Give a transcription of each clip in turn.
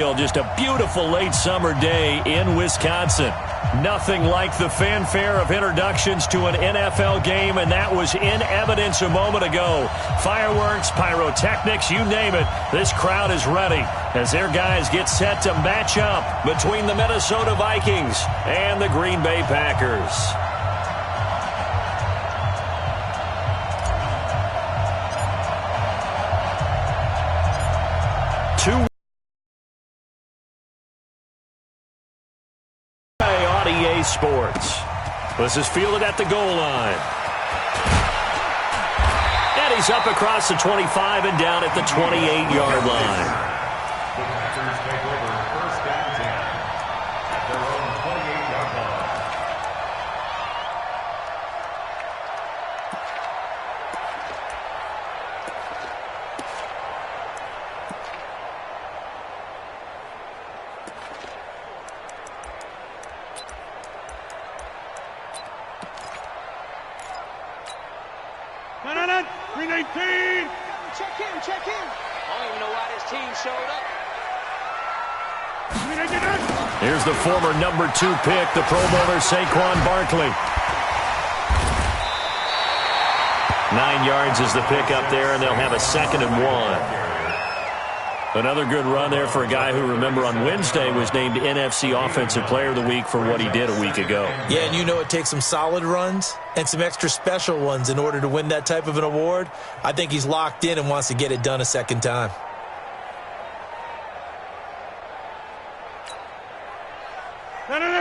Just a beautiful late summer day in Wisconsin. Nothing like the fanfare of introductions to an NFL game, and that was in evidence a moment ago. Fireworks, pyrotechnics, you name it. This crowd is ready as their guys get set to match up between the Minnesota Vikings and the Green Bay Packers. EA Sports. This is fielded at the goal line. And he's up across the 25 and down at the 28-yard line. The Packers take over first and 10 at their own 28-yard line. No, 319. Check in. I don't even know why this team showed up. Here's the former number 2 pick, the Pro Bowler Saquon Barkley. 9 yards is the pick up there, and they'll have a 2nd and 1. Another good run there for a guy who, remember, on Wednesday was named NFC Offensive Player of the Week for what he did a week ago. Yeah, and you know it takes some solid runs and some extra special ones in order to win that type of an award. I think he's locked in and wants to get it done a second time.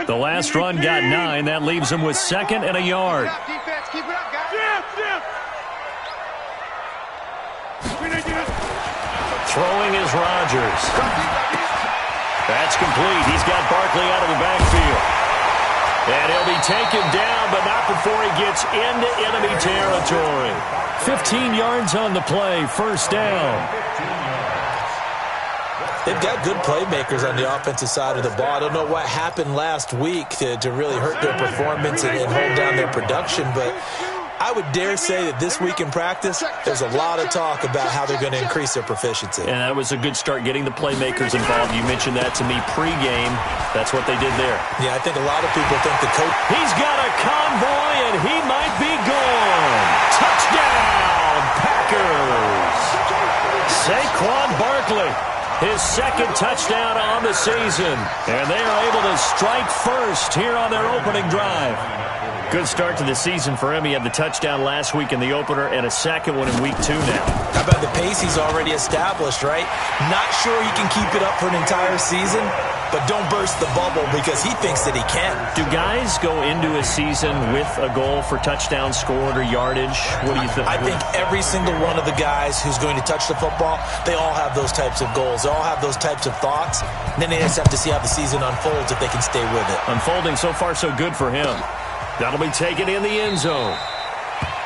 The last run got 9. That leaves him with 2nd and a yard. Keep it up, guys. Throwing is Rodgers. That's complete. He's got Barkley out of the backfield. And he'll be taken down, but not before he gets into enemy territory. 15 yards on the play, first down. They've got good playmakers on the offensive side of the ball. I don't know what happened last week to really hurt their performance and hold down their production, but I would dare say that this week in practice, there's a lot of talk about how they're going to increase their proficiency. And that was a good start, getting the playmakers involved. You mentioned that to me pregame. That's what they did there. Yeah, I think a lot of people think the coach... He's got a convoy, and he might be gone. Touchdown, Packers. Saquon Barkley, his 2nd touchdown on the season. And they are able to strike first here on their opening drive. Good start to the season for him. He had the touchdown last week in the opener and a 2nd one in week 2 now. How about the pace he's already established, right? Not sure he can keep it up for an entire season, but don't burst the bubble because he thinks that he can. Do guys go into a season with a goal for touchdowns scored or yardage? What do you think? I think every single one of the guys who's going to touch the football, they all have those types of goals. They all have those types of thoughts. And then they just have to see how the season unfolds if they can stay with it. Unfolding so far so good for him. That'll be taken in the end zone.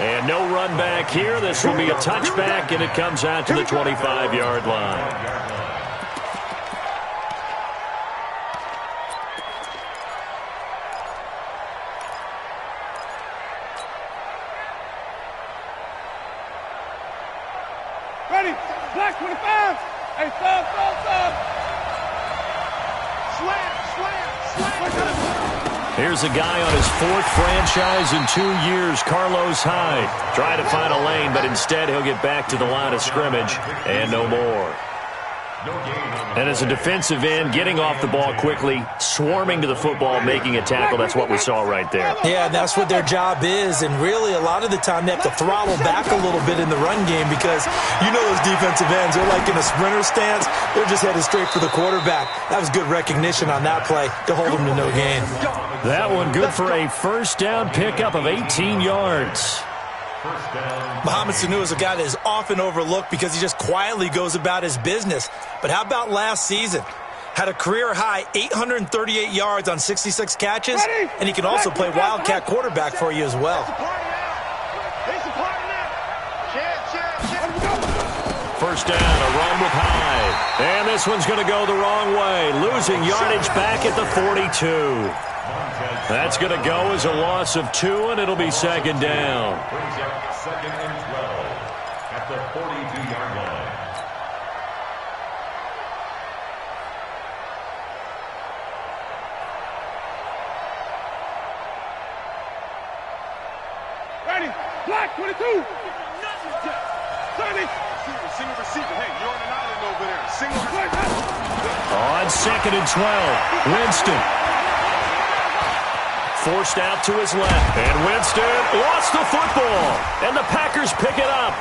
And no run back here. This will be a touchback, and it comes out to the 25-yard line. Ready. Black 25. Hey, thumb. Slam. Here's a guy on his 4th franchise in 2 years, Carlos Hyde. Trying to find a lane, but instead he'll get back to the line of scrimmage and no more. And as a defensive end, getting off the ball quickly, swarming to the football, making a tackle, that's what we saw right there. Yeah, and that's what their job is, and really a lot of the time they have to throttle back a little bit in the run game because you know those defensive ends, they're like in a sprinter stance, they're just headed straight for the quarterback. That was good recognition on that play to hold them to no gain. That one good for a first down pickup of 18 yards. Mohamed Sanu is a guy that is often overlooked because he just quietly goes about his business. But how about last season? Had a career-high 838 yards on 66 catches, and he can also play Wildcat quarterback for you as well. First down, a run with Hyde. And this one's going to go the wrong way. Losing yardage back at the 42. That's going to go as a loss of 2, and it'll be 2nd down. Brings up 2nd and 12 at the 42-yard line. Black 22. Single receiver. Hey, you're on an island over there. Single receiver. On 2nd and 12, Winston. Forced out to his left. And Winston lost the football. And the Packers pick it up.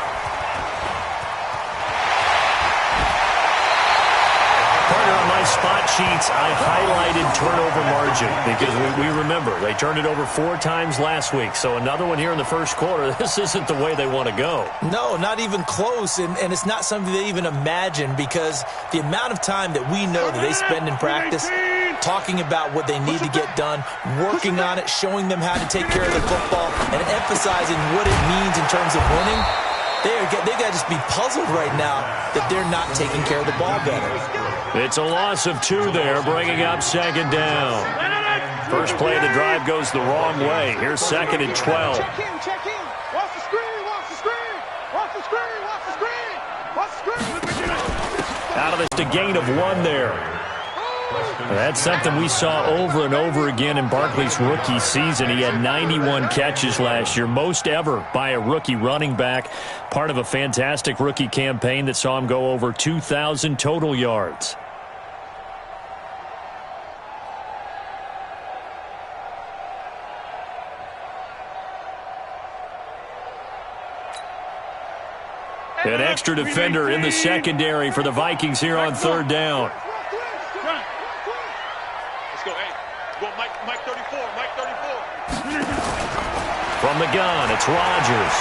Partner, on my spot sheets, I highlighted turnover margin because we remember they turned it over 4 times last week. So another one here in the first quarter. This isn't the way they want to go. No, not even close, and it's not something they even imagine because the amount of time that we know that they spend in practice talking about what they need to get done, working on it, showing them how to take care of the football, and emphasizing what it means in terms of winning. They got to just be puzzled right now that they're not taking care of the ball better. It's a loss of 2 there, bringing up 2nd down. First play of the drive goes the wrong way. Here's 2nd and 12. Check in. Watch the screen. Watch the screen. Watch the screen. Watch the screen. Watch the screen. Out of this, a gain of 1 there. That's something we saw over and over again in Barkley's rookie season. He had 91 catches last year, most ever by a rookie running back. Part of a fantastic rookie campaign that saw him go over 2,000 total yards. An extra defender in the secondary for the Vikings here on 3rd down. Let's go. Hey, go Mike 34. Mike 34. From the gun, it's Rodgers.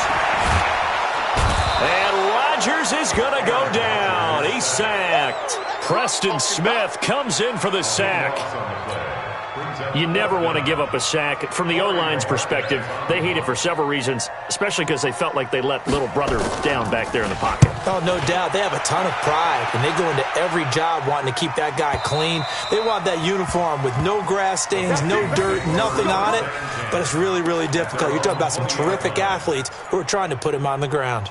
And Rodgers is going to go down. He's sacked. Preston Smith comes in for the sack. You never want to give up a sack. From the O-line's perspective, they hate it for several reasons, especially because they felt like they let little brother down back there in the pocket. Oh, no doubt. They have a ton of pride, and they go into every job wanting to keep that guy clean. They want that uniform with no grass stains, no dirt, nothing on it, but it's really, really difficult. You're talking about some terrific athletes who are trying to put him on the ground.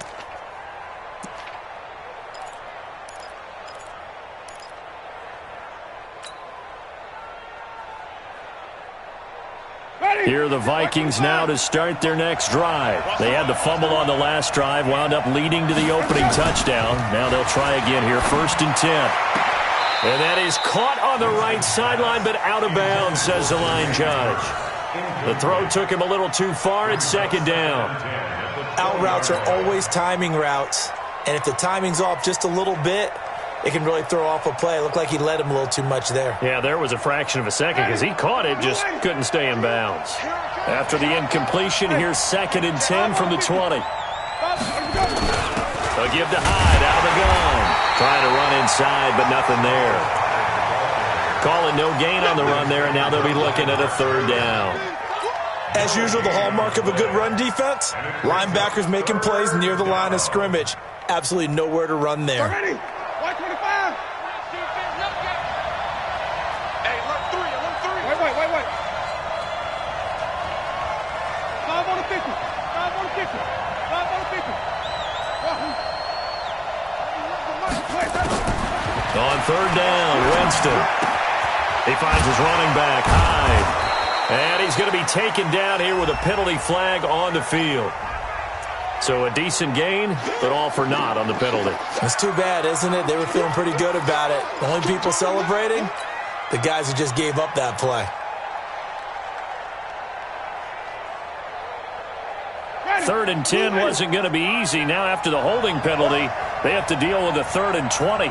Here are the Vikings now to start their next drive. They had the fumble on the last drive, wound up leading to the opening touchdown. Now they'll try again here, 1st and 10. And that is caught on the right sideline, but out of bounds, says the line judge. The throw took him a little too far. It's 2nd down. Out routes are always timing routes, and if the timing's off just a little bit, it can really throw off a play. It looked like he led him a little too much there. Yeah, there was a fraction of a second because he caught it, just couldn't stay in bounds. After the incompletion, here's 2nd and 10 from the 20. They'll give to Hyde out of the gun. Trying to run inside, but nothing there. Calling no gain on the run there, and now they'll be looking at a 3rd down. As usual, the hallmark of a good run defense, linebackers making plays near the line of scrimmage. Absolutely nowhere to run there. Ready? 125. Hey, alert 3. Wait. 5 on the 50. 5 on the 50. 5 on the 50. On 3rd down, Winston. He finds his running back, Hyde. And he's going to be taken down here with a penalty flag on the field. So a decent gain, but all for naught on the penalty. It's too bad, isn't it? They were feeling pretty good about it. The only people celebrating, the guys who just gave up that play. 3rd and 10 wasn't going to be easy. Now after the holding penalty, they have to deal with a 3rd and 20.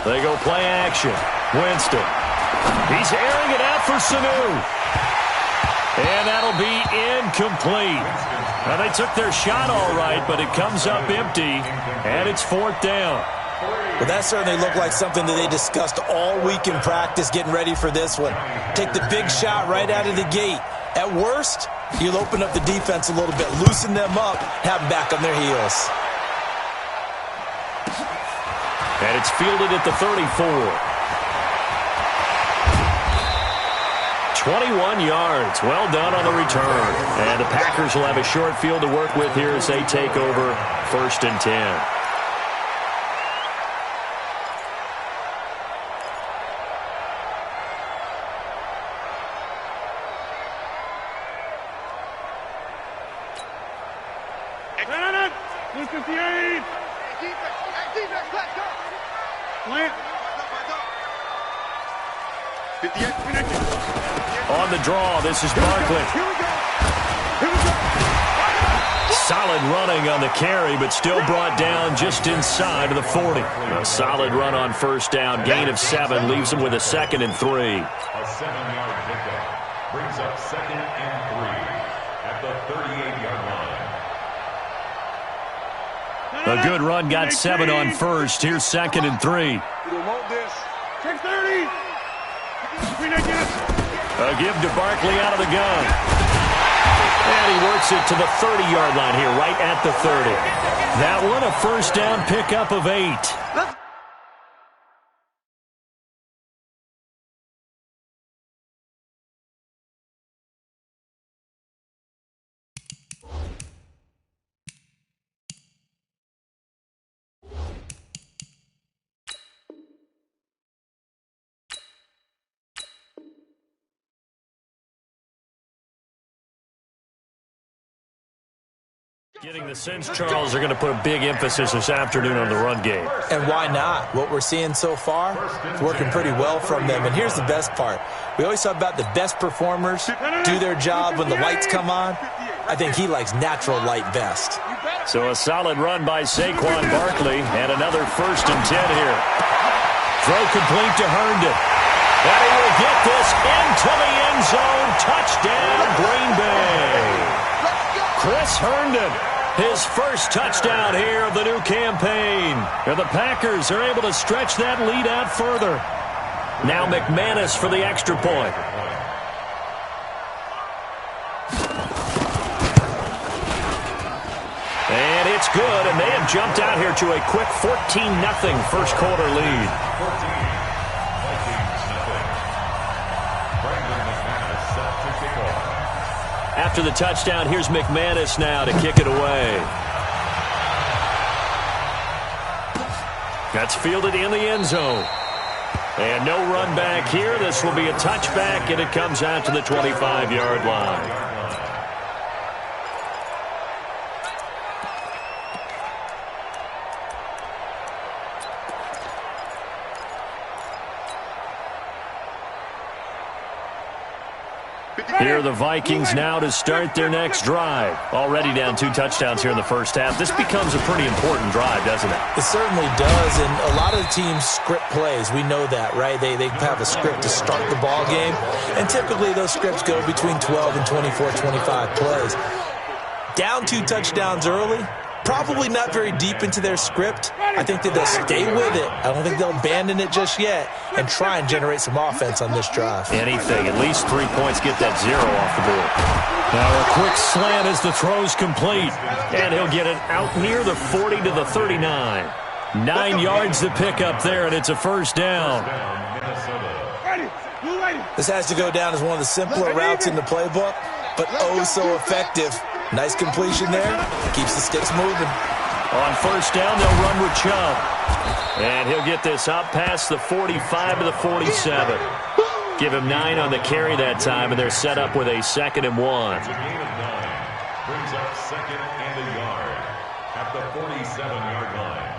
They go play action. Winston. He's airing it out for Sanu. And that'll be incomplete. Now, they took their shot all right, but it comes up empty, and it's 4th down. Well, that certainly looked like something that they discussed all week in practice getting ready for this one. Take the big shot right out of the gate. At worst, you'll open up the defense a little bit, loosen them up, have them back on their heels. And it's fielded at the 34. 21 yards. Well done on the return. And the Packers will have a short field to work with here as they take over 1st and 10. 58. Defense, let's go. Plant. 58. On the draw, this is Barkley. Here we go. Here we go. Solid running on the carry, but still brought down just inside of the 40. A solid run on first down, gain of 7, leaves him with a 2nd and 3. A 7-yard pickup brings up 2nd and 3 at the 38-yard line. A good run got 7 on first. Here's 2nd and 3. You don't want this. Check 30. A give to Barkley out of the gun. And he works it to the 30-yard line here, right at the 30. That one, a first down pickup of 8. Getting the sense, Charles, are going to put a big emphasis this afternoon on the run game. And why not? What we're seeing so far is working pretty well from them. And here's the best part. We always talk about the best performers do their job when the lights come on. I think he likes natural light best. So a solid run by Saquon Barkley and another 1st and 10 here. Throw complete to Herndon. And he will get this into the end zone. Touchdown, Green Bay. Chris Herndon, his first touchdown here of the new campaign. And the Packers are able to stretch that lead out further. Now McManus for the extra point. And it's good, and they have jumped out here to a quick 14-0 first quarter lead. After the touchdown, here's McManus now to kick it away. That's fielded in the end zone. And no run back here. This will be a touchback, and it comes out to the 25-yard line. Here are the Vikings now to start their next drive. Already down 2 touchdowns here in the first half. This becomes a pretty important drive, doesn't it? It certainly does, and a lot of the teams script plays. We know that, right? They have a script to start the ball game, and typically those scripts go between 12 and 24, 25 plays. Down 2 touchdowns early, probably not very deep into their script. I think that they'll stay with it. I don't think they'll abandon it just yet and try and generate some offense on this drive. Anything, at least 3 points, get that 0 off the board. Now a quick slant as the throw's complete. And he'll get it out near the 40 to the 39. 9 yards to pick up there, and it's a first down. This has to go down as one of the simpler routes in the playbook, but oh so effective. Nice completion there. Keeps the sticks moving. On first down, they'll run with Chubb. And he'll get this up past the 45 to the 47. Give him 9 on the carry that time, and they're set up with a 2nd and 1. It's a gain of 9. Brings up 2nd and a yard at the 47-yard line.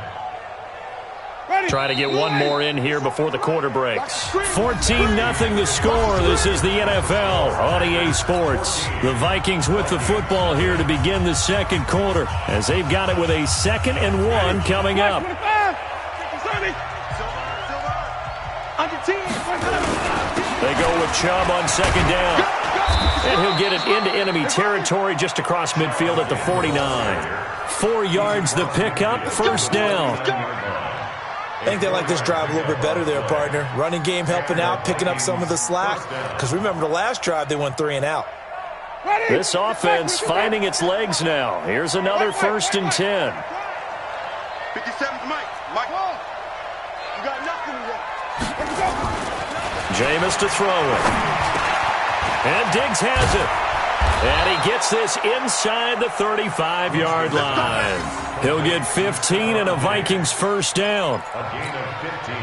Try to get one more in here before the quarter breaks. 14-0 the score. This is the NFL on EA Sports. The Vikings with the football here to begin the second quarter as they've got it with a 2nd and 1 coming up. They go with Chubb on 2nd down. And he'll get it into enemy territory just across midfield at the 49. 4 yards the pickup, first down. I think they like this drive a little bit better there, partner. Running game helping out, picking up some of the slack. Because remember the last drive, they went 3 and out. This offense finding its legs now. Here's another 1st and 10. 57's Mike. Mike. You got nothing yet. Jameis to throw it. And Diggs has it. And he gets this inside the 35-yard line. He'll get 15 and a Vikings first down. A gain of 15.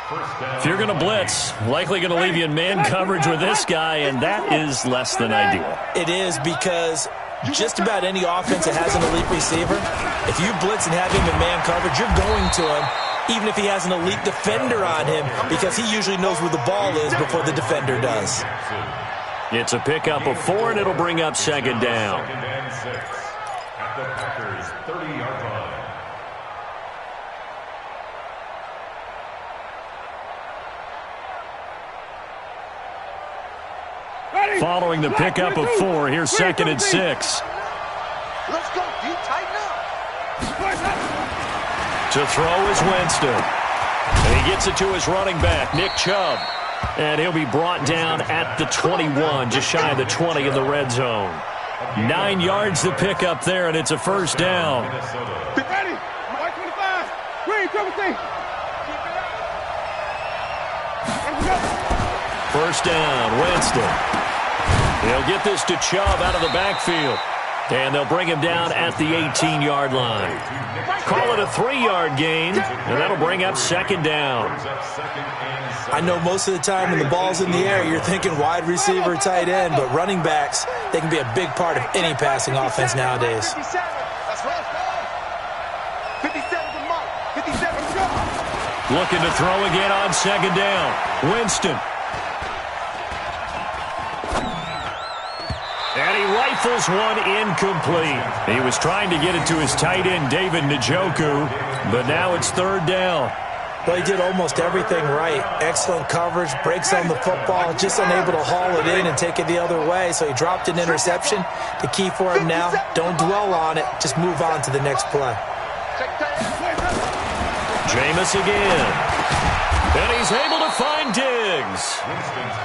First down. If you're going to blitz, likely going to leave you in man coverage with this guy, and that is less than ideal. It is because just about any offense that has an elite receiver, if you blitz and have him in man coverage, you're going to him, even if he has an elite defender on him, because he usually knows where the ball is before the defender does. It's a pickup of 4, and it'll bring up second down. Second and 6 at the Packers' 30-yard line. Following the pickup of 4, here's second and 6. Let's go, D. Tighten up. To throw is Winston. And he gets it to his running back, Nick Chubb. And he'll be brought down at the 21, just shy of the 20 in the red zone. 9 yards to pick up there, and it's a first down. Get ready. White 25. Green, triple T. First down, Winston. He'll get this to Chubb out of the backfield. And they'll bring him down at the 18-yard line. Call it a 3-yard gain, and that'll bring up second down. I know most of the time when the ball's in the air, you're thinking wide receiver, tight end, but running backs, they can be a big part of any passing offense nowadays. 57. That's right. 57 the mark. 57 go. Looking to throw again on second down. Winston. And he rifles one incomplete. He was trying to get it to his tight end, David Njoku, but now it's third down. Well, he did almost everything right. Excellent coverage, breaks on the football, just unable to haul it in and take it the other way, so he dropped an interception. The key for him now, don't dwell on it, just move on to the next play. Jameis again. And he's able to find Diggs.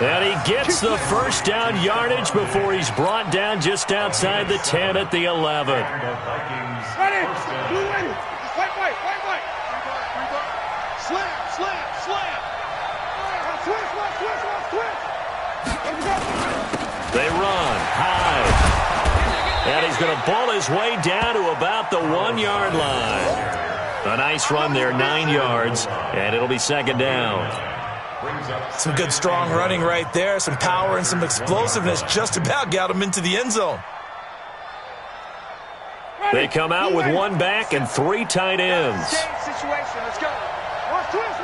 And he gets the first down yardage before he's brought down just outside the 10 at the 11. Ready. Blue ready. White. Slam. Twist. They run high. And he's going to ball his way down to about the 1-yard line. A nice run there, 9 yards, and it'll be second down. Some good strong running right there, some power and some explosiveness just about got him into the end zone. They come out with 1 back and 3 tight ends. Change situation. Let's go. Watch twist.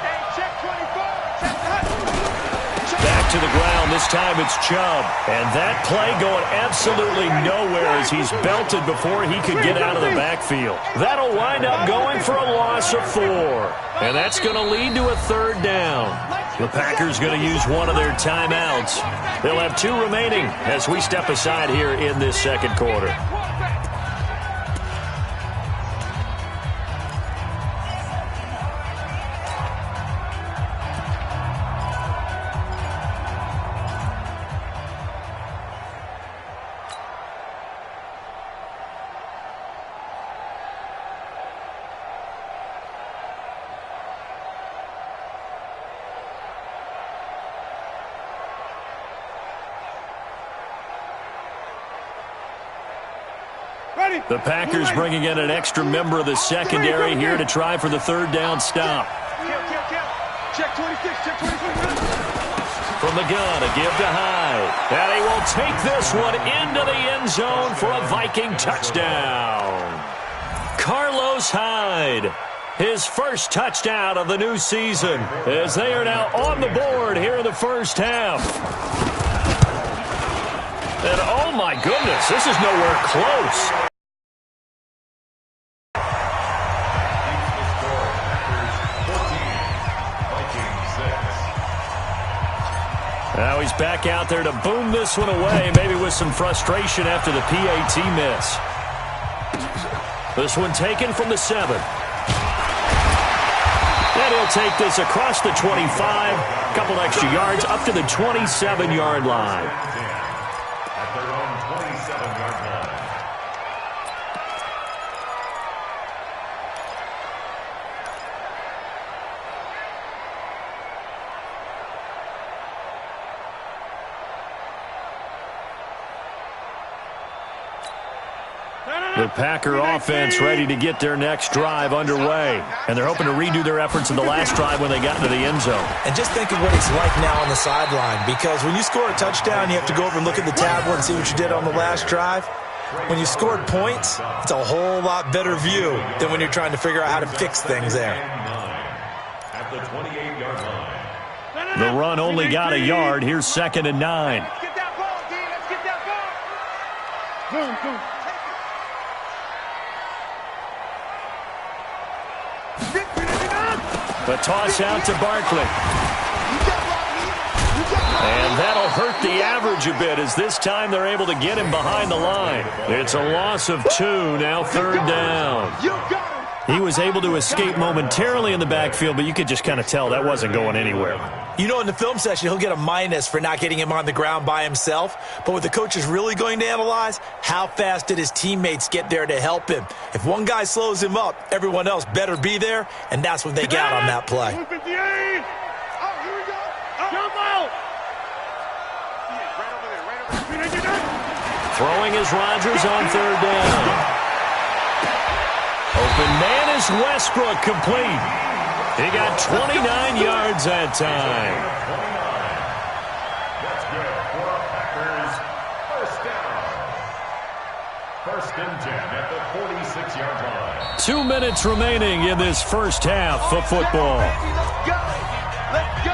Hey, check 24. Check the Back to the ground. This time it's Chubb. And that play going absolutely nowhere as he's belted before he could get out of the backfield. That'll wind up going for a loss of 4. And that's going to lead to a third down. The Packers going to use one of their timeouts. They'll have 2 remaining as we step aside here in this second quarter. The Packers bringing in an extra member of the secondary here to try for the third down stop. Check 26. From the gun, a give to Hyde. And he will take this one into the end zone for a Viking touchdown. Carlos Hyde, his first touchdown of the new season, as they are now on the board here in the first half. And oh my goodness, this is nowhere close. Now he's back out there to boom this one away, maybe with some frustration after the PAT miss. This one taken from the 7. And he'll take this across the 25, a couple extra yards up to the 27-yard line. At their own 27-yard line. No. The Packer offense ready to get their next drive underway. And they're hoping to redo their efforts in the last drive when they got into the end zone. And just think of what it's like now on the sideline, because when you score a touchdown, you have to go over and look at the tablet and see what you did on the last drive. When you scored points, it's a whole lot better view than when you're trying to figure out how to fix things there. At the 28-yard line. The run only got a yard. Here's 2nd and 9. Let's get that ball, D. Let's get that ball. Boom, boom. The toss out to Barkley. And that'll hurt the average a bit, as this time they're able to get him behind the line. It's a loss of 2, now 3rd down. He was able to escape momentarily in the backfield, but you could just kind of tell that wasn't going anywhere. You know, in the film session, he'll get a minus for not getting him on the ground by himself. But what the coach is really going to analyze, how fast did his teammates get there to help him? If one guy slows him up, everyone else better be there, and that's what they got on that play. Throwing is Rodgers on 3rd down. Open man is Westbrook, complete. He got 29 yards that time. That's good for Packers. First down. 1st and 10 at the 46-yard line. 2 minutes remaining in this first half of football. Let's go. Let's go.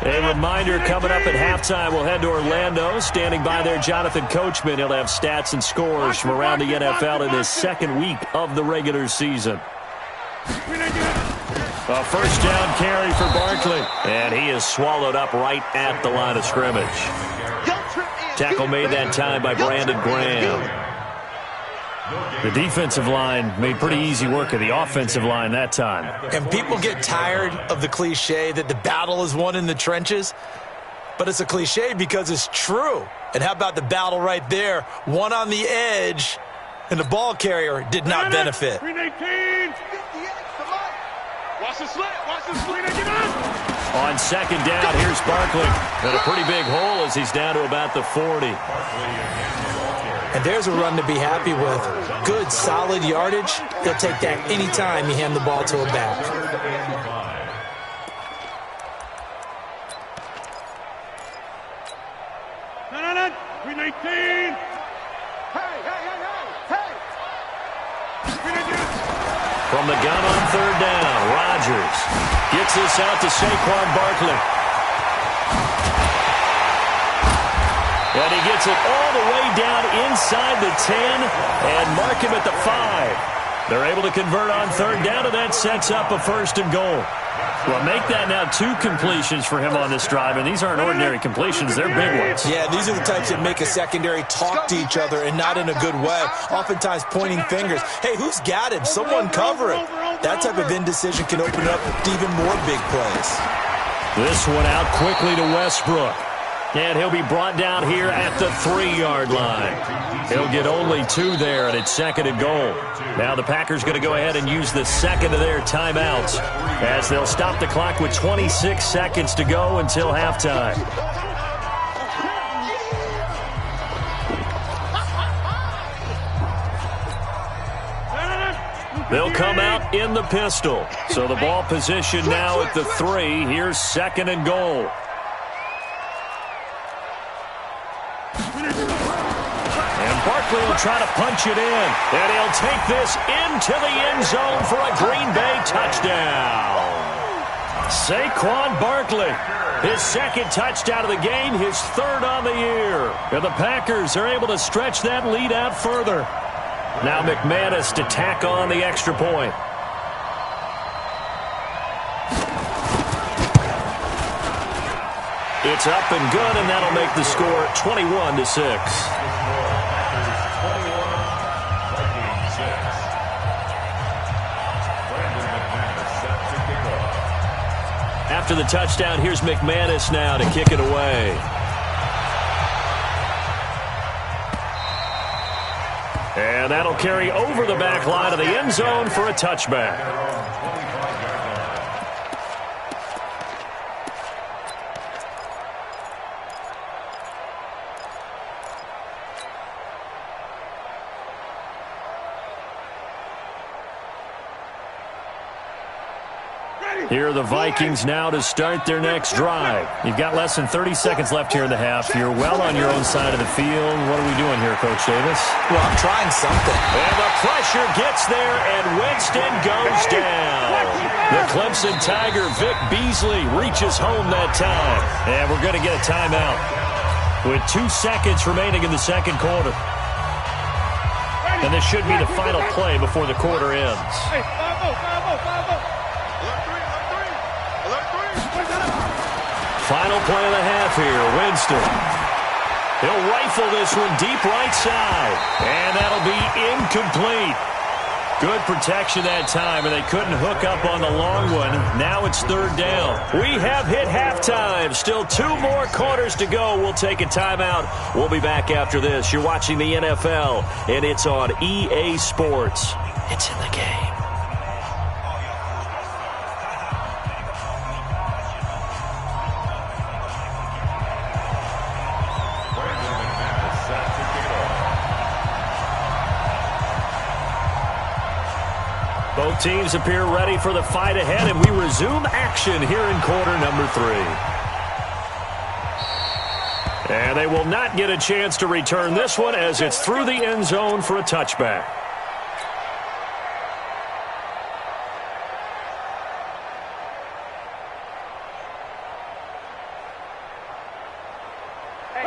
A reminder, coming up at halftime, we'll head to Orlando. Standing by there, Jonathan Coachman. He'll have stats and scores from around the NFL in his 2nd week of the regular season. A first down carry for Barkley. And he is swallowed up right at the line of scrimmage. Tackle made that time by Brandon Graham. The defensive line made pretty easy work of the offensive line that time. And people get tired of the cliche that the battle is won in the trenches. But it's a cliche because it's true. And how about the battle right there? One on the edge, and the ball carrier did not benefit. Watch the slant. Watch the slant. On 2nd down, here's Barkley. And a pretty big hole as he's down to about the 40. And there's a run to be happy with. Good, solid yardage. He'll take that anytime you hand the ball to a back. No. 319. Hey. From the gun on 3rd down, Rodgers gets this out to Saquon Barkley. And he gets it all the way down inside the 10 and mark him at the 5. They're able to convert on 3rd down, and that sets up a 1st and goal. Well, make that now 2 completions for him on this drive, and these aren't ordinary completions. They're big ones. Yeah, these are the types that make a secondary talk to each other, and not in a good way. Oftentimes pointing fingers. Hey, who's got him? Someone cover him. That type of indecision can open up to even more big plays. This one out quickly to Westbrook. And he'll be brought down here at the 3-yard line. He'll get only 2 there, and it's 2nd and goal. Now the Packers going to go ahead and use the 2nd of their timeouts, as they'll stop the clock with 26 seconds to go until halftime. They'll come out in the pistol. So the ball position now at the 3. Here's 2nd and goal. Barkley will try to punch it in, and he'll take this into the end zone for a Green Bay touchdown. Saquon Barkley, his 2nd touchdown of the game, his 3rd on the year. And the Packers are able to stretch that lead out further. Now McManus to tack on the extra point. It's up and good, and that'll make the score 21-6. After the touchdown, here's McManus now to kick it away. And that'll carry over the back line of the end zone for a touchback. Here are the Vikings now to start their next drive. You've got less than 30 seconds left here in the half. You're well on your own side of the field. What are we doing here, Coach Davis? Well, I'm trying something. And the pressure gets there, and Winston goes down. The Clemson Tiger, Vic Beasley, reaches home that time. And we're going to get a timeout with 2 seconds remaining in the second quarter. And this should be the final play before the quarter ends. Hey, 5-0, 5-0. Final play of the half here, Winston. He'll rifle this one deep right side. And that'll be incomplete. Good protection that time, and they couldn't hook up on the long one. Now it's third down. We have hit halftime. Still 2 more quarters to go. We'll take a timeout. We'll be back after this. You're watching the NFL, and it's on EA Sports. It's in the game. Both teams appear ready for the fight ahead, and we resume action here in quarter number 3. And they will not get a chance to return this one as it's through the end zone for a touchback.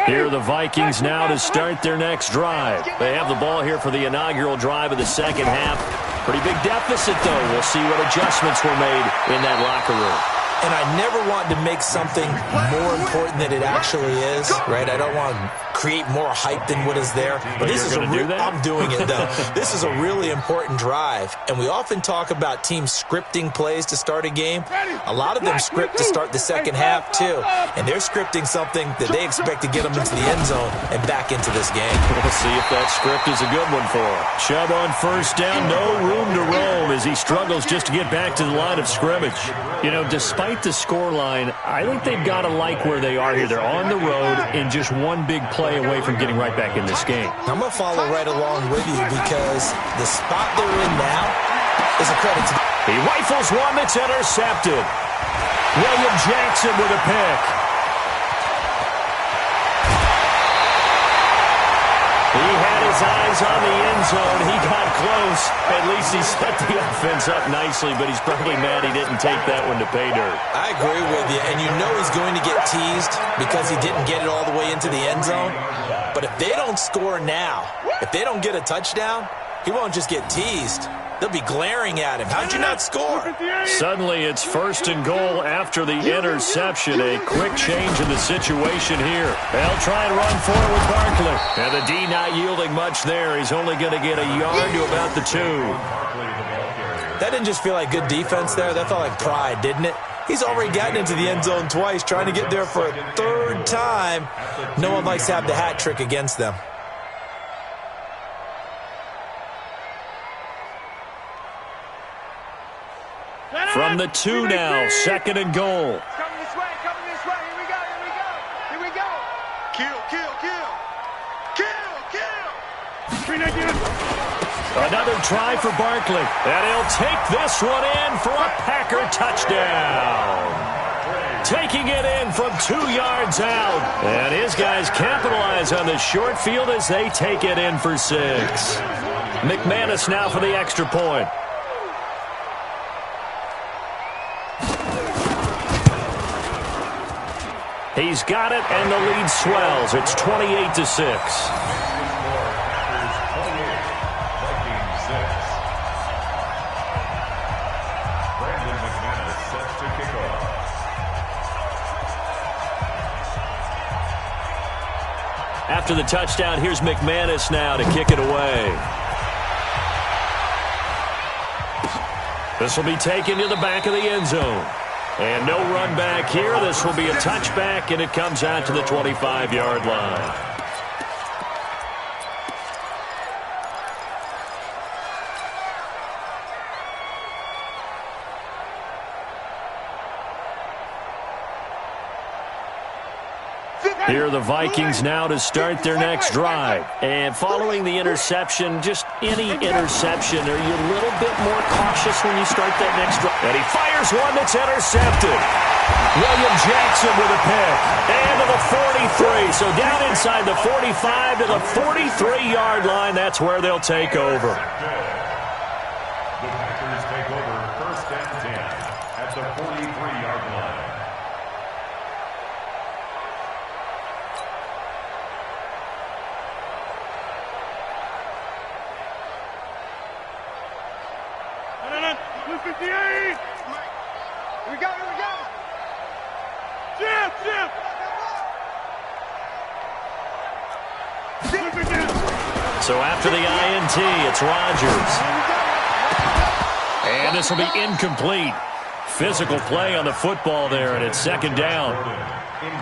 Here are the Vikings now to start their next drive. They have the ball here for the inaugural drive of the second half. Pretty big deficit, though. We'll see what adjustments were made in that locker room. And I never want to make something more important than it actually is, right? I don't want to create more hype than what is there. But this is I'm doing it, though. This is a really important drive. And we often talk about teams scripting plays to start a game. A lot of them script to start the second half, too. And they're scripting something that they expect to get them into the end zone and back into this game. We'll see if that script is a good one for them. Chubb on first down, no room to roam as he struggles just to get back to the line of scrimmage. You know, despite the scoreline, I think they've got to like where they are here. They're on the road and just one big play away from getting right back in this game. I'm going to follow right along with you because the spot they're in now is a credit to them. He rifles one that's intercepted. William Jackson with a pick. He had his eyes on the end zone. He got close. At least he set the offense up nicely, but he's probably mad he didn't take that one to pay dirt. I agree with you, and you know he's going to get teased because he didn't get it all the way into the end zone. But if they don't score now, if they don't get a touchdown, he won't just get teased. They'll be glaring at him. How'd you not score? Suddenly, it's first and goal after the interception. A quick change in the situation here. They'll try and run forward with Barkley. And the D not yielding much there. He's only going to get a yard to about the 2. That didn't just feel like good defense there. That felt like pride, didn't it? He's already gotten into the end zone twice, trying to get there for a 3rd time. No one likes to have the hat trick against them. From the 2 now, second and goal. Coming this way, coming this way. Here we go, here we go, here we go. Kill, kill, kill. Kill, kill. Another try for Barkley. And he'll take this one in for a Packer touchdown. Taking it in from 2 yards out. And his guys capitalize on the short field as they take it in for 6. McManus now for the extra point. He's got it, and the lead swells. It's 28-6. After the touchdown, here's McManus now to kick it away. This will be taken to the back of the end zone. And no run back here. This will be a touchback, and it comes out to the 25-yard line. Here are the Vikings now to start their next drive. And following the interception, just any interception, are you a little bit more cautious when you start that next drive? And he fires one that's intercepted. William Jackson with a pick. And to the 43. So down inside the 45 to the 43-yard line. That's where they'll take over. The Packers take over first and 10 at the 43-yard line. We got it. Jim. So after the INT, it's Rodgers. And this will be incomplete. Physical play on the football there, and it's second down.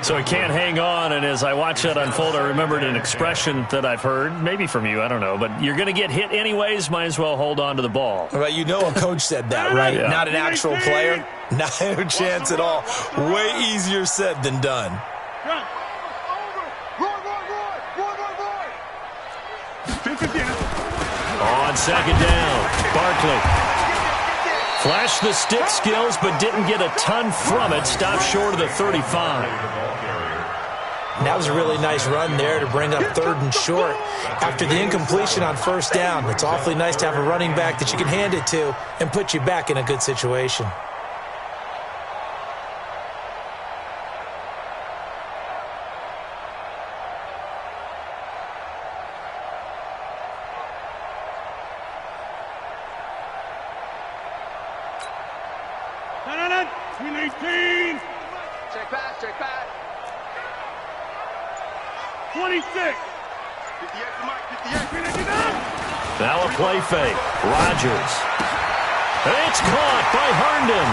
So he can't hang on, and as I watch that unfold, I remembered an expression that I've heard, maybe from you, I don't know, but you're going to get hit anyways, might as well hold on to the ball. Well, you know a coach said that, right? Yeah. Not an actual player. Not a chance at all. Way easier said than done. On second down, Barkley. Flashed the stick skills, but didn't get a ton from it. Stopped short of the 35. And that was a really nice run there to bring up third and short. After the incompletion on first down, it's awfully nice to have a running back that you can hand it to and put you back in a good situation. Check back. 26. Now a play fake. Rodgers. And it's caught by Herndon.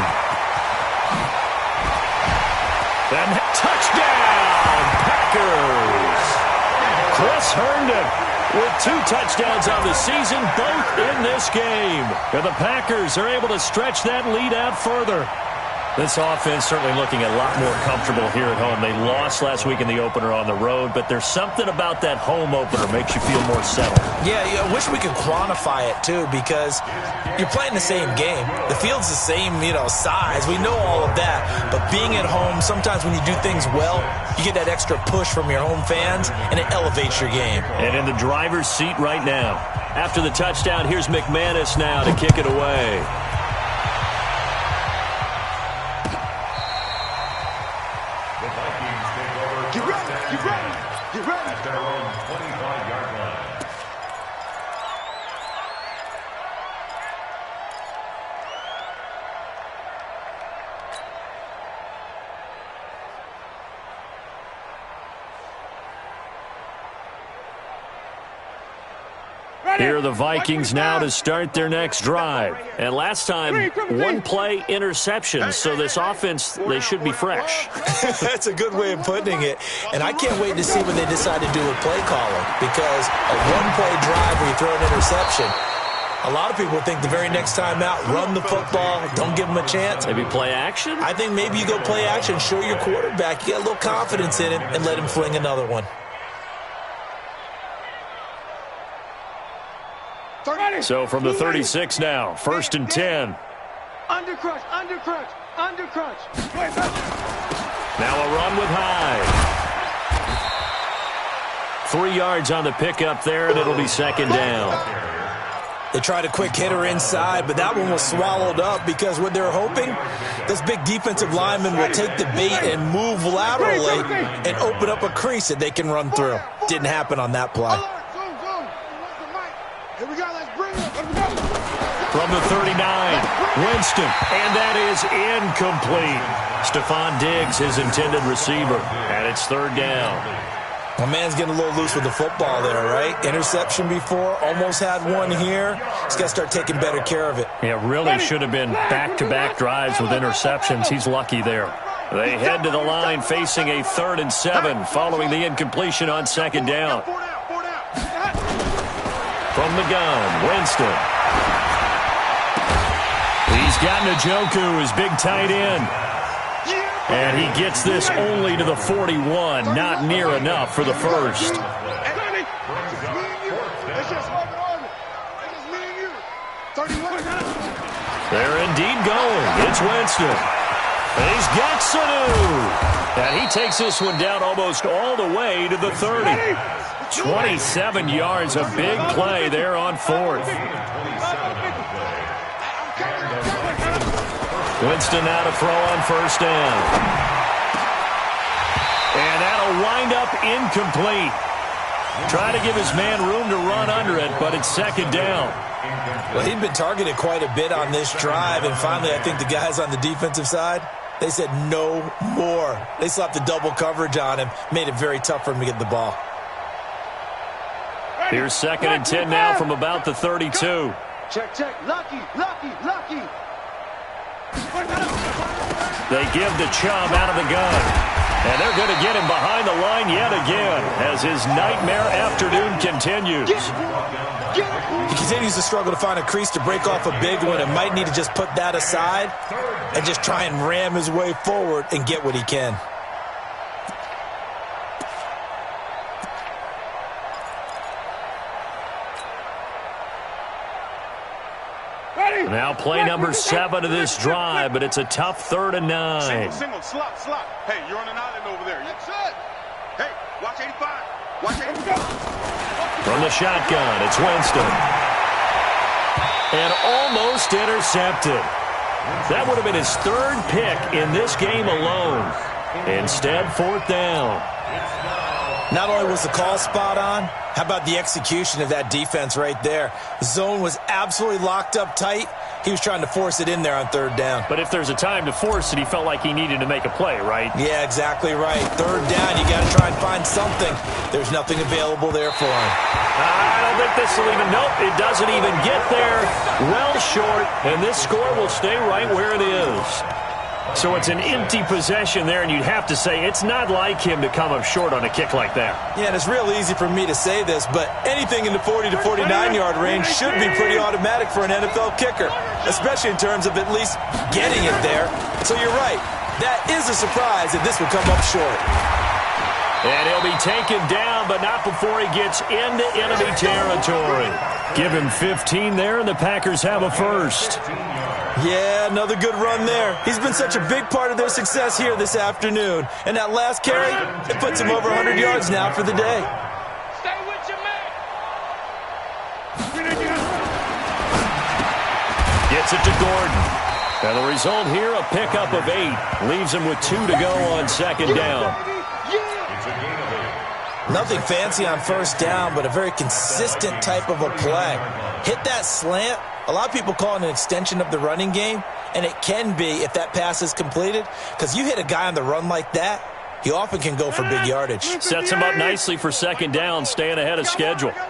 And touchdown, Packers. Chris Herndon with 2 touchdowns on the season, both in this game. And the Packers are able to stretch that lead out further. This offense certainly looking a lot more comfortable here at home. They lost last week in the opener on the road, but there's something about that home opener makes you feel more settled. Yeah, I wish we could quantify it, too, because you're playing the same game. The field's the same, size. We know all of that. But being at home, sometimes when you do things well, you get that extra push from your home fans, and it elevates your game. And in the driver's seat right now. After the touchdown, here's McManus now to kick it away. Get ready. At their own 25-yard line. Here are the Vikings now to start their next drive. And last time, 1 play interception, so this offense, they should be fresh. That's a good way of putting it. And I can't wait to see what they decide to do with play calling, because a 1-play drive where you throw an interception, a lot of people think the very next time out, run the football, don't give them a chance. Maybe play action? I think maybe you go play action, show your quarterback, you got a little confidence in him, and let him fling another one. So from the 36 now, 1st and 10. Undercrunch. Now a run with Hyde. 3 yards on the pickup there, and it'll be second down. They tried a quick hitter inside, but that one was swallowed up because what they're hoping, this big defensive lineman will take the bait and move laterally and open up a crease that they can run through. Didn't happen on that play. Here we go. Let's bring it. Here we go. From the 39, Winston, and that is incomplete. Stephon Diggs, his intended receiver, and it's 3rd down. My man's getting a little loose with the football there, right? Interception before, almost had one here. He's got to start taking better care of it. Yeah, really should have been back-to-back drives with interceptions. He's lucky there. They head to the line facing a 3rd and 7 following the incompletion on 2nd down. From the gun, Winston. He's got Njoku, his big tight end. And he gets this only to the 41. Not near enough for the first. They're indeed going. It's Winston. He's got Sanu. And he takes this one down almost all the way to the 30. 27 yards, a big play there on fourth. Winston now to throw on first down. And that'll wind up incomplete. Trying to give his man room to run under it, but it's second down. Well, he'd been targeted quite a bit on this drive, and finally I think the guys on the defensive side, they said no more. They slapped the double coverage on him, made it very tough for him to get the ball. Here's second and 10 now from about the 32. Check, check. Lucky, lucky, lucky. They give the Chubb out of the gun. And they're going to get him behind the line yet again as his nightmare afternoon continues. He continues to struggle to find a crease to break off a big one and might need to just put that aside and just try and ram his way forward and get what he can. Now play number 7 of this drive, but it's a tough 3rd and 9. Single, slot, slot. Hey, you're on an island over there. That's it. Hey, watch 85. Watch 85. From the shotgun, it's Winston. And almost intercepted. That would have been his 3rd pick in this game alone. Instead, 4th down. Not only was the call spot on, how about the execution of that defense right there? The zone was absolutely locked up tight. He was trying to force it in there on 3rd down. But if there's a time to force it, he felt like he needed to make a play, right? Yeah, exactly right. 3rd down, you got to try and find something. There's nothing available there for him. I don't think this will even, nope, it doesn't even get there. Well short, and this score will stay right where it is. So it's an empty possession there, and you'd have to say it's not like him to come up short on a kick like that. Yeah, and it's real easy for me to say this, but anything in the 40 to 49-yard range should be pretty automatic for an NFL kicker, especially in terms of at least getting it there. So you're right. That is a surprise that this would come up short. And he'll be taken down, but not before he gets into enemy territory. Give him 15 there, and the Packers have a first. Yeah, another good run there. He's been such a big part of their success here this afternoon. And that last carry, it puts him over 100 yards now for the day. Stay with your man. Gets it to Gordon. And the result here, a pickup of 8. Leaves him with 2 to go on 2nd down. Nothing fancy on 1st down, but a very consistent type of a play. Hit that slant. A lot of people call it an extension of the running game, and it can be if that pass is completed, because you hit a guy on the run like that, he often can go for big yardage. Sets him up nicely for 2nd down, staying ahead of schedule. From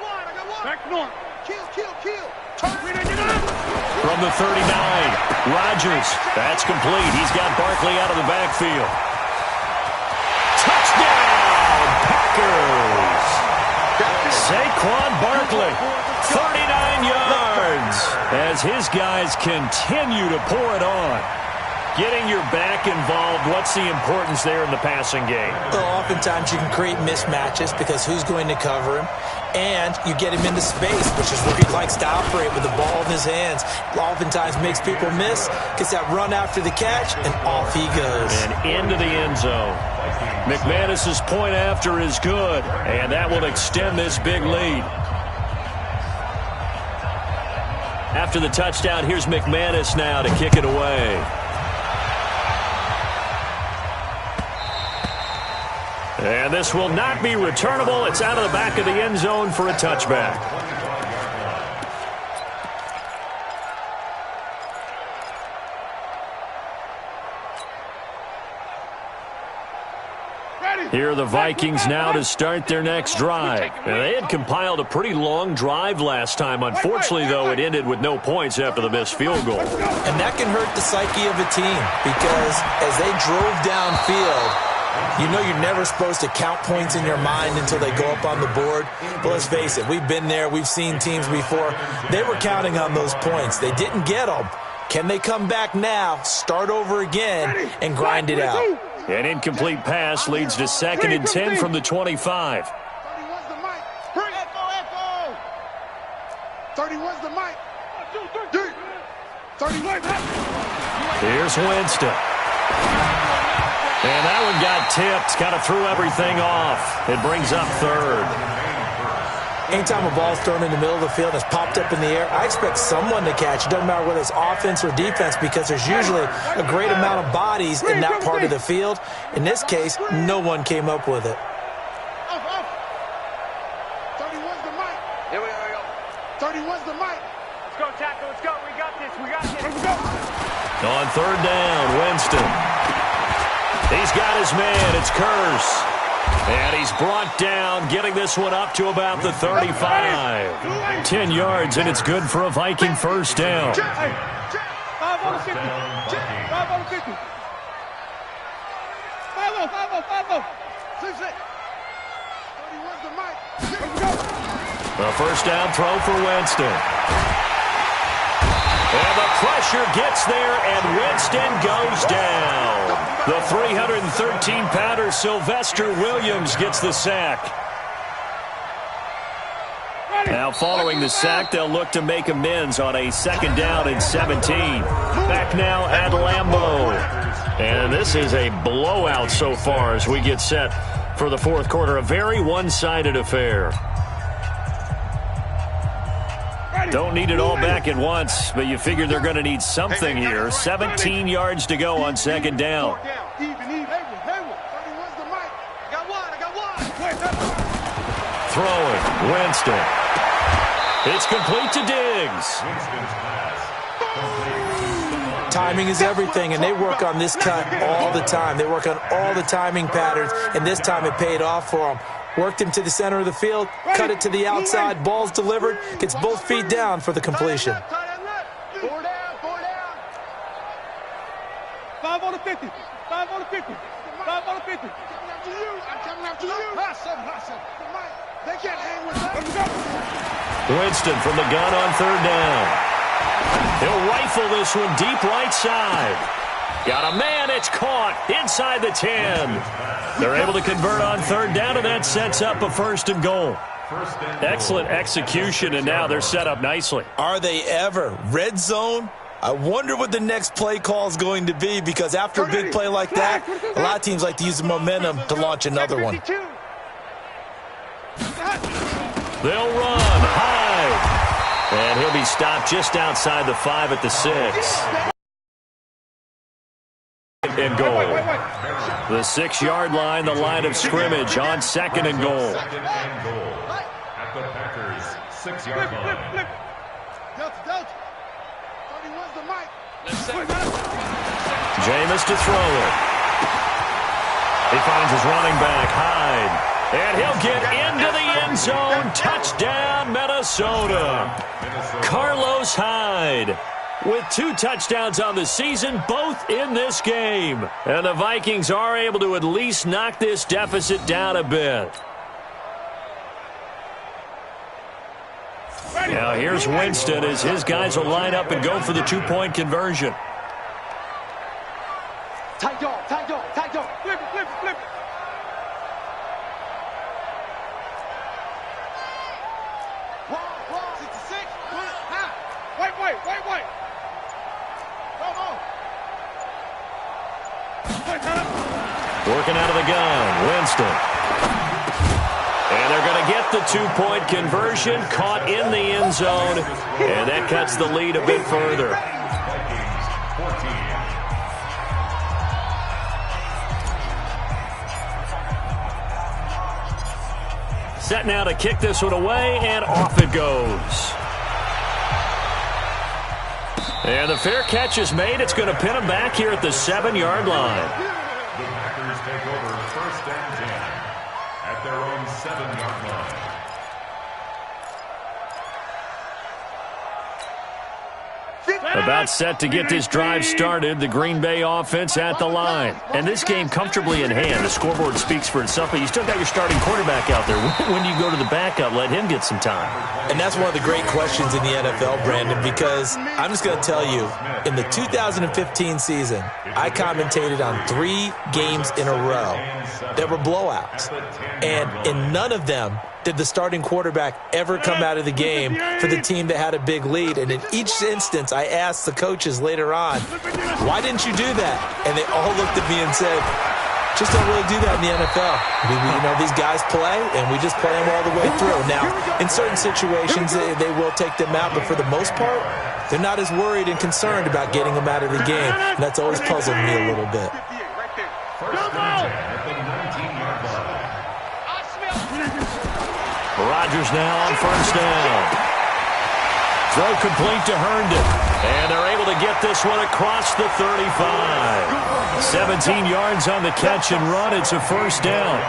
the 39, Rodgers. That's complete. He's got Barkley out of the backfield. Touchdown, Packers! Saquon Barkley, 39 yards, as his guys continue to pour it on. Getting your back involved, what's the importance there in the passing game? Well, oftentimes you can create mismatches because who's going to cover him? And you get him into space, which is where he likes to operate with the ball in his hands. Oftentimes makes people miss, gets that run after the catch, and off he goes. And into the end zone. McManus's point after is good, and that will extend this big lead. After the touchdown, here's McManus now to kick it away. And this will not be returnable. It's out of the back of the end zone for a touchback. Here are the Vikings now to start their next drive. And they had compiled a pretty long drive last time. Unfortunately, though, it ended with no points after the missed field goal. And that can hurt the psyche of a team because as they drove downfield, you know you're never supposed to count points in your mind until they go up on the board. But let's face it, we've been there. We've seen teams before. They were counting on those points. They didn't get them. Can they come back now, start over again, and grind it out? An incomplete pass leads to 2nd and 10 from the 25. 31's the mic. Echo. 31's the mic. 31. Here's Winston. And that one got tipped. Kind of threw everything off. It brings up 3rd. Anytime a ball's thrown in the middle of the field and it's popped up in the air, I expect someone to catch. It doesn't matter whether it's offense or defense because there's usually a great amount of bodies in that part of the field. In this case, no one came up with it. 31's the mic. Here we go. 31's the mic. Let's go, tackle. Let's go. We got this. Let's go. On 3rd down, Winston. He's got his man. It's Curse. And he's brought down, getting this one up to about the 35. 10 yards, and it's good for a Viking first down. 5 on the 50. 5 on the 50. 5-0. 6-6. 31's the mic. Let's go. A first down throw for Winston. And the pressure gets there, and Winston goes down. The 313-pounder Sylvester Williams gets the sack. Now following the sack, they'll look to make amends on a 2nd down and 17. Back now at Lambeau. And this is a blowout so far as we get set for the 4th quarter. A very one-sided affair. Don't need it all back at once, but you figure they're going to need something here. 17 yards to go on 2nd down. Throwing, Winston. It's complete to Diggs. Timing is everything, and they work on this cut all the time. They work on all the timing patterns, and this time it paid off for them. Worked him to the center of the field, cut it to the outside, ball's delivered, gets both feet down for the completion. 5 on the 50. 5 on the 50. 5 on the 50. I'm coming after you. They can't hang with that. Winston from the gun on 3rd down. He'll rifle this one deep right side. Got a man, it's caught inside the 10. They're able to convert on 3rd down, and that sets up a 1st and goal. Excellent execution, and now they're set up nicely. Are they ever? Red zone? I wonder what the next play call is going to be, because after a big play like that, a lot of teams like to use the momentum to launch another one. They'll run high, and he'll be stopped just outside the 5 at the 6. And goal. The 6-yard line, the line of scrimmage on 2nd and goal. At the Packers' 6-yard line. Delta. 31's the mic. Jameis to throw it. He finds his running back, Hyde. And he'll get into the end zone. Touchdown, Minnesota. Carlos Hyde with 2 touchdowns on the season, both in this game. And the Vikings are able to at least knock this deficit down a bit. Now here's Winston as his guys will line up and go for the 2-point conversion. Tight dog. Flip it. Wrong. 66. Wait. Come on. Working out of the gun, Winston. And they're going to get the 2-point conversion, caught in the end zone, and that cuts the lead a bit further. Set now to kick this one away, and off it goes. And the fair catch is made. It's going to pin him back here at the 7-yard line. The Packers take over 1st and 10 at their own 7-yard line. About set to get this drive started, the Green Bay offense at the line. And this game comfortably in hand. The scoreboard speaks for itself, but you still got your starting quarterback out there. When do you go to the backup, let him get some time? And that's one of the great questions in the NFL, Brandon, because I'm just going to tell you, in the 2015 season, I commentated on 3 games in a row that were blowouts. And in none of them did the starting quarterback ever come out of the game for the team that had a big lead. And in each instance, I asked the coaches later on, why didn't you do that? And they all looked at me and said, just don't really do that in the NFL. These guys play, and we just play them all the way through. Now, in certain situations, they will take them out, but for the most part, they're not as worried and concerned about getting them out of the game. And that's always puzzled me a little bit. Rodgers now on first down. Throw complete to Herndon. And they're able to get this one across the 35. 17 yards on the catch and run. It's a first down.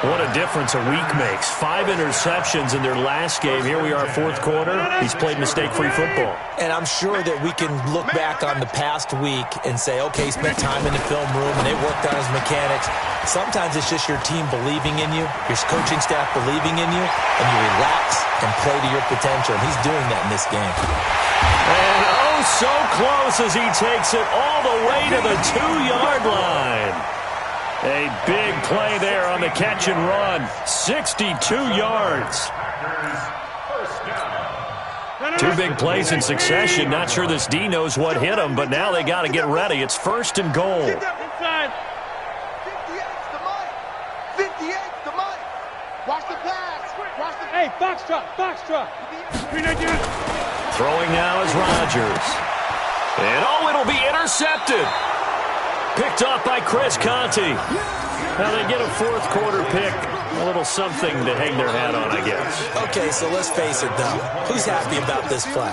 What a difference a week makes. 5 interceptions in their last game. Here we are, fourth quarter. He's played mistake-free football. And I'm sure that we can look back on the past week and say, okay, he spent time in the film room and they worked on his mechanics. Sometimes it's just your team believing in you, your coaching staff believing in you, and you relax and play to your potential. And he's doing that in this game. And oh, so close as he takes it all the way to the 2-yard line. A big play there on the catch and run. 62 yards. 2 big plays in succession. Not sure this D knows what hit him, but now they got to get ready. It's first and goal. 58's the money. 58's the money. Watch the pass. Watch the... Hey, Foxtrot. Throwing now is Rodgers. And oh, it'll be intercepted. Picked off by Chris Conte. Now they get a fourth quarter pick. A little something to hang their hat on, I guess. Okay, so let's face it, though. Who's happy about this play?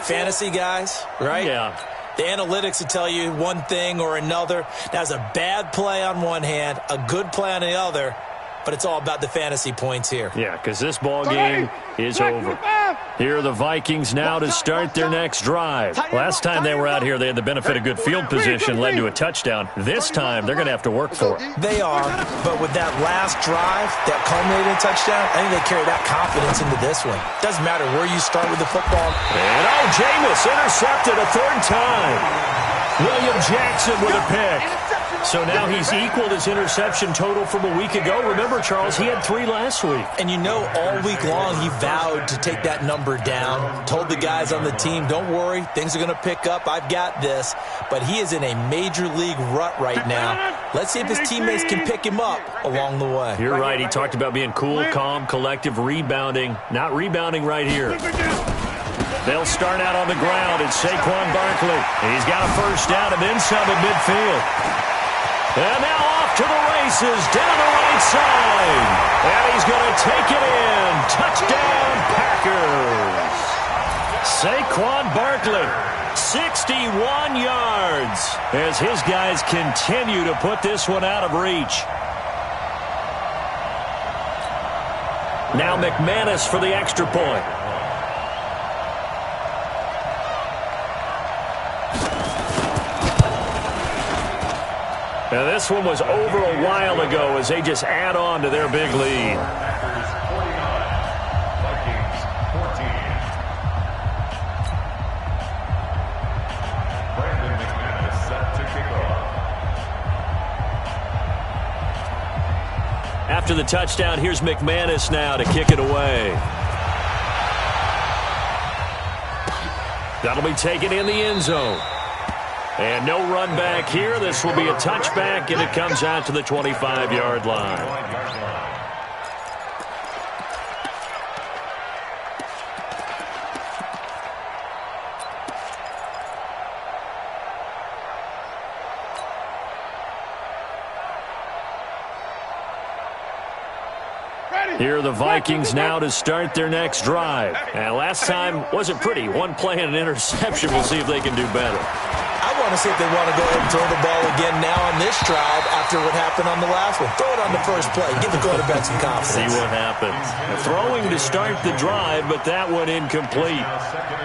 Fantasy guys, right? Yeah. The analytics will tell you one thing or another. That's a bad play on one hand, a good play on the other, but it's all about the fantasy points here. Yeah, because this ball game is over. Here are the Vikings now to start their next drive. Last time they were out here, they had the benefit of good field position, led to a touchdown. This time, they're going to have to work for it. They are, but with that last drive, that culminated in touchdown, I think they carry that confidence into this one. Doesn't matter where you start with the football. And oh, Jameis intercepted a 3rd time. William Jackson with a pick. So now he's equaled his interception total from a week ago. Remember, Charles, he had 3 last week. And all week long he vowed to take that number down, told the guys on the team, don't worry, things are going to pick up, I've got this. But he is in a major league rut right now. Let's see if his teammates can pick him up along the way. You're right, he talked about being cool, calm, collective, rebounding. Not rebounding right here. They'll start out on the ground. It's Saquon Barkley. He's got a first down and then some at midfield. And now off to the races, down the right side. And he's going to take it in. Touchdown, Packers. Saquon Barkley, 61 yards, as his guys continue to put this one out of reach. Now McManus for the extra point. Now this one was over a while ago as they just add on to their big lead. Vikings 14. Brandon McManus set to kick off. After the touchdown, here's McManus now to kick it away. That'll be taken in the end zone. And no run back here. This will be a touchback, and it comes out to the 25-yard line. Here are the Vikings now to start their next drive. And last time wasn't pretty. One play and an interception. We'll see if they can do better. I want to see if they want to go ahead and throw the ball again now on this drive after what happened on the last one. Throw it on the first play. Give the quarterback some confidence. See what happens. Throwing to start the drive, but that one incomplete.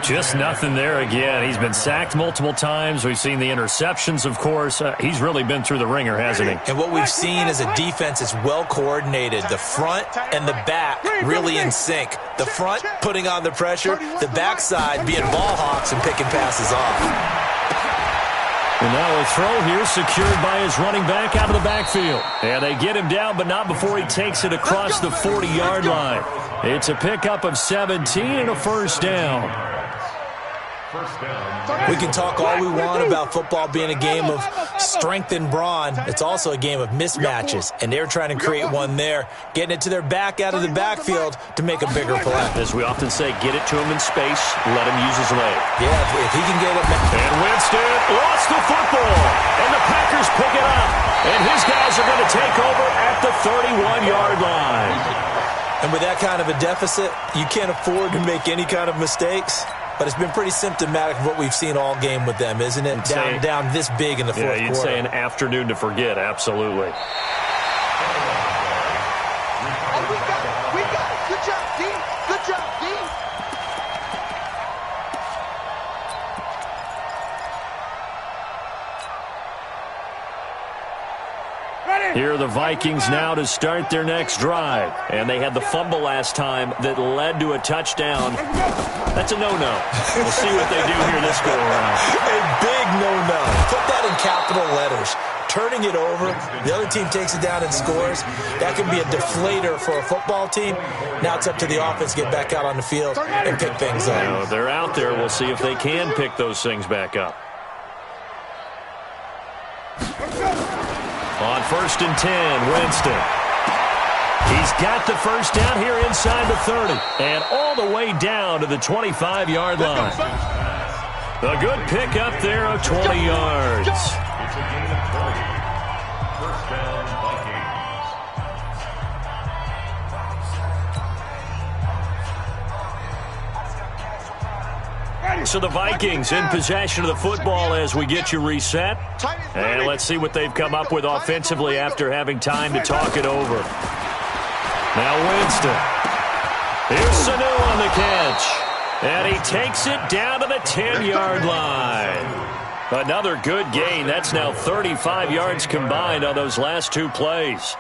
Just nothing there again. He's been sacked multiple times. We've seen the interceptions, of course. He's really been through the ringer, hasn't he? And what we've seen is a defense that's well coordinated. The front and the back really in sync. The front putting on the pressure, the backside being ball hawks and picking passes off. And now a throw here secured by his running back out of the backfield. And they get him down, but not before he takes it across the 40-yard line. It's a pickup of 17 and a first down. We can talk all we want about football being a game of strength and brawn. It's also a game of mismatches, and they're trying to create one there, getting it to their back out of the backfield to make a bigger play. As we often say, get it to him in space, let him use his leg. Yeah, if he can get it. And Winston lost the football, and the Packers pick it up. And his guys are going to take over at the 31-yard line. And with that kind of a deficit, you can't afford to make any kind of mistakes. But it's been pretty symptomatic of what we've seen all game with them, isn't it? Down this big in the fourth quarter. Yeah, you'd say an afternoon to forget, absolutely. We got it. Good job, D. Good job, D. Here are the Vikings now to start their next drive. And they had the fumble last time that led to a touchdown. That's a no-no. We'll see what they do here this go-around. A big no-no. Put that in capital letters. Turning it over, the other team takes it down and scores. That can be a deflator for a football team. Now it's up to the offense to get back out on the field and pick things up. Now, they're out there. We'll see if they can pick those things back up. On 1st and 10, Winston. He's got the first down here inside the 30. And all the way down to the 25-yard line. A good pickup there of 20 yards. It's a gain of 20. First down, Vikings. So the Vikings in possession of the football as we get you reset. And let's see what they've come up with offensively after having time to talk it over. Now Winston. Here's Sanu on the catch. And he takes it down to the 10-yard line. Another good gain. That's now 35 yards combined on those last two plays.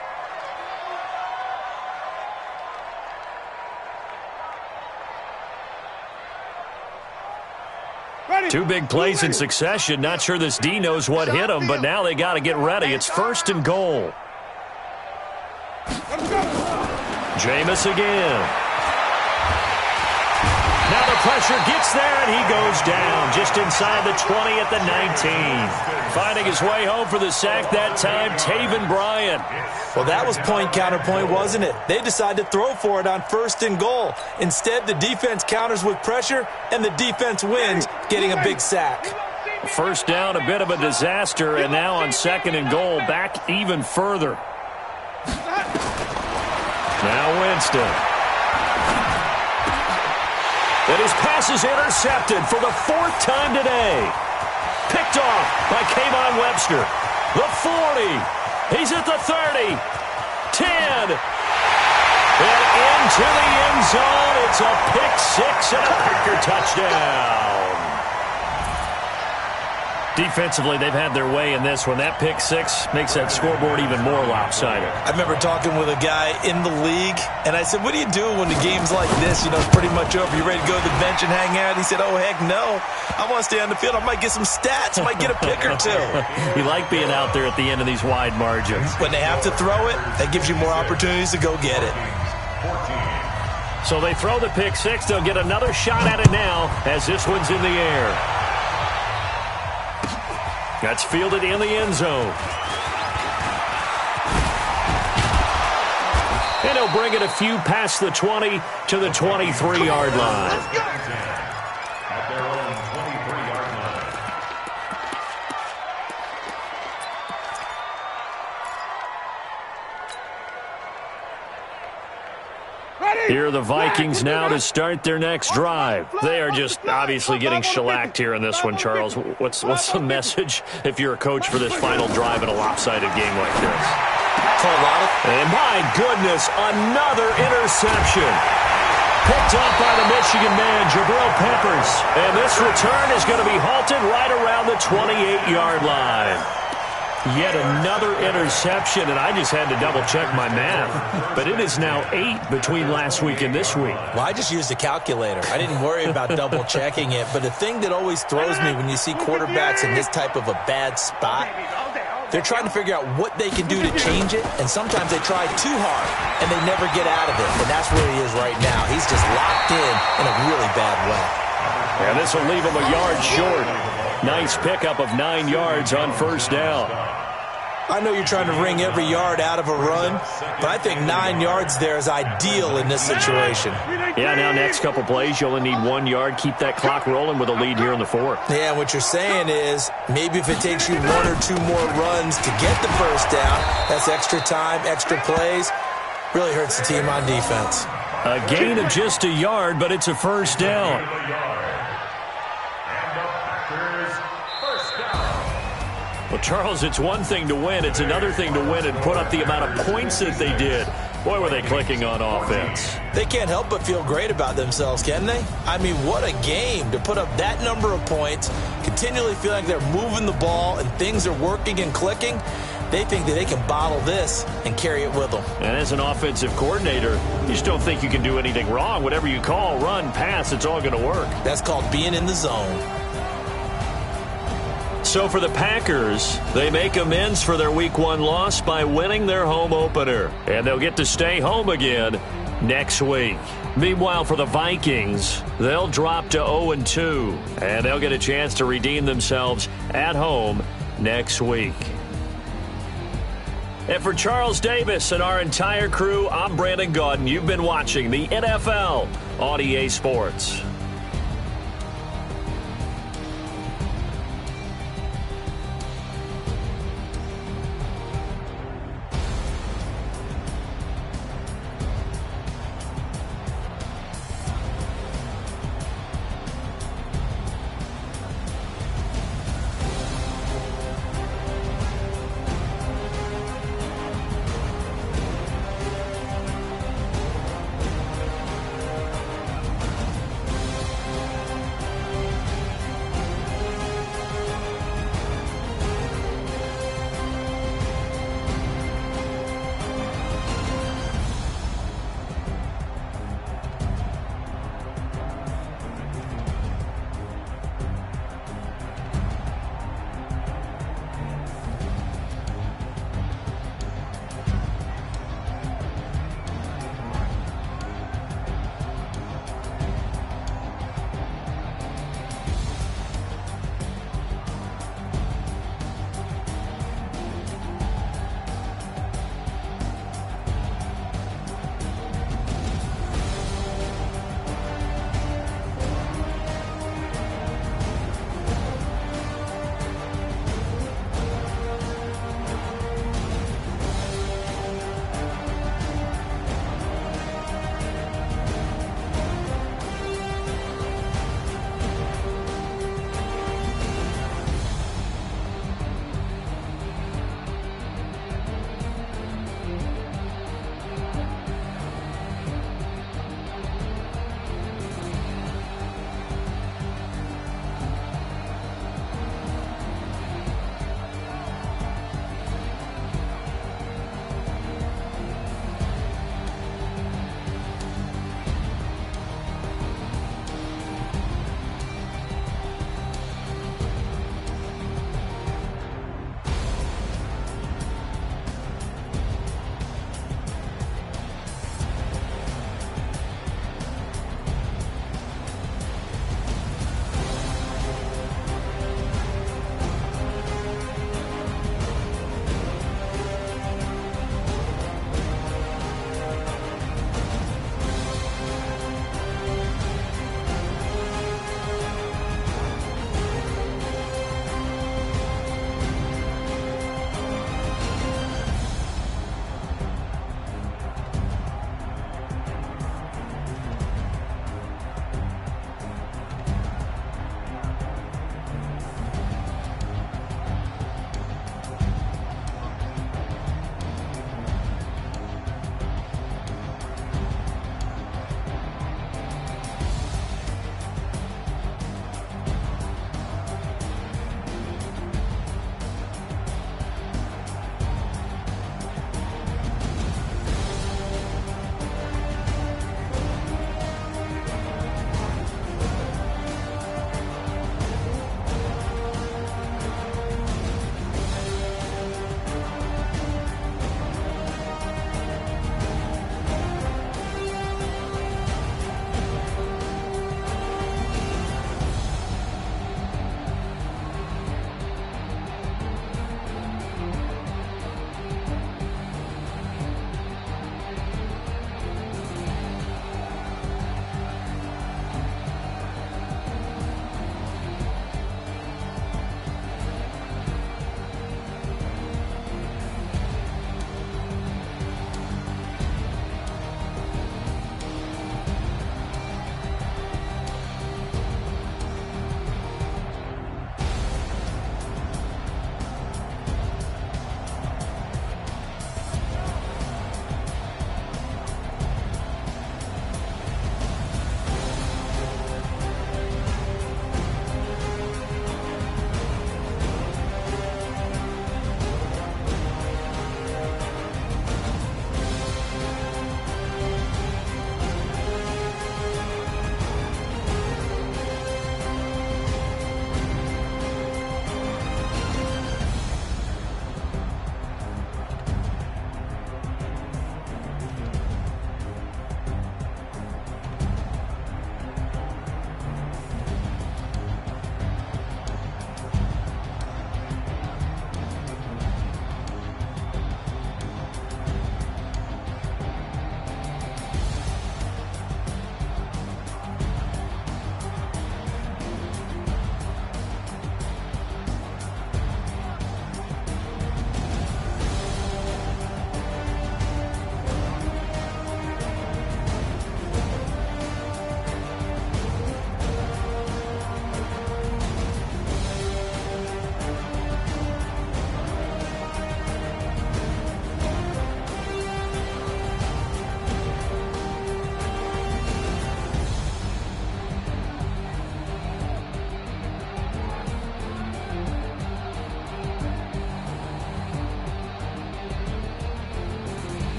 Two big plays in succession. Not sure this D knows what hit him, but now they got to get ready. It's 1st and goal. Jameis again. Now the pressure gets there, and he goes down just inside the 20 at the 19. Finding his way home for the sack that time, Taven Bryan. Well, that was point counterpoint, wasn't it? They decided to throw for it on 1st and goal. Instead, the defense counters with pressure, and the defense wins, getting a big sack. First down, a bit of a disaster, and now on 2nd and goal, back even further. Now Winston. And his pass is intercepted for the 4th time today. Picked off by Kayvon Webster. The 40. He's at the 30. 10. And into the end zone. It's a pick six and a Packer touchdown. Defensively, they've had their way in this one. That pick six makes that scoreboard even more lopsided. I remember talking with a guy in the league, and I said, what do you do when the game's like this? You know, it's pretty much over. You ready to go to the bench and hang out? He said, oh, heck no. I want to stay on the field. I might get some stats. I might get a pick or two. You like being out there at the end of these wide margins. When they have to throw it, that gives you more opportunities to go get it. So they throw the pick six. They'll get another shot at it now as this one's in the air. That's fielded in the end zone. And he'll bring it a few past the 20 to the 23-yard line. At their own 23-yard line. Here are the Vikings now to start their next drive. They are just obviously getting shellacked here in this one, Charles. What's the message if you're a coach for this final drive in a lopsided game like this? And my goodness, another interception. Picked up by the Michigan man, Jabril Peppers. And this return is going to be halted right around the 28-yard line. Yet another interception, and I just had to double-check my math. But it is now 8 between last week and this week. Well, I just used a calculator. I didn't worry about double-checking it. But the thing that always throws me when you see quarterbacks in this type of a bad spot, they're trying to figure out what they can do to change it, and sometimes they try too hard, and they never get out of it. And that's where he is right now. He's just locked in a really bad way. And this will leave him a yard short. Nice pickup of 9 yards on first down. I know you're trying to wring every yard out of a run, but I think 9 yards there is ideal in this situation. Yeah, now next couple plays, you only need 1 yard. Keep that clock rolling with a lead here in the fourth. Yeah, and what you're saying is maybe if it takes you 1 or 2 more runs to get the first down, that's extra time, extra plays. Really hurts the team on defense. A gain of just a yard, but it's a first down. Well, Charles, it's one thing to win. It's another thing to win and put up the amount of points that they did. Boy, were they clicking on offense. They can't help but feel great about themselves, can they? I mean, what a game to put up that number of points, continually feel like they're moving the ball and things are working and clicking. They think that they can bottle this and carry it with them. And as an offensive coordinator, you just don't think you can do anything wrong. Whatever you call, run, pass, it's all going to work. That's called being in the zone. So for the Packers, they make amends for their Week 1 loss by winning their home opener. And they'll get to stay home again next week. Meanwhile, for the Vikings, they'll drop to 0-2. And they'll get a chance to redeem themselves at home next week. And for Charles Davis and our entire crew, I'm Brandon Gaudin. You've been watching the NFL on EA Sports.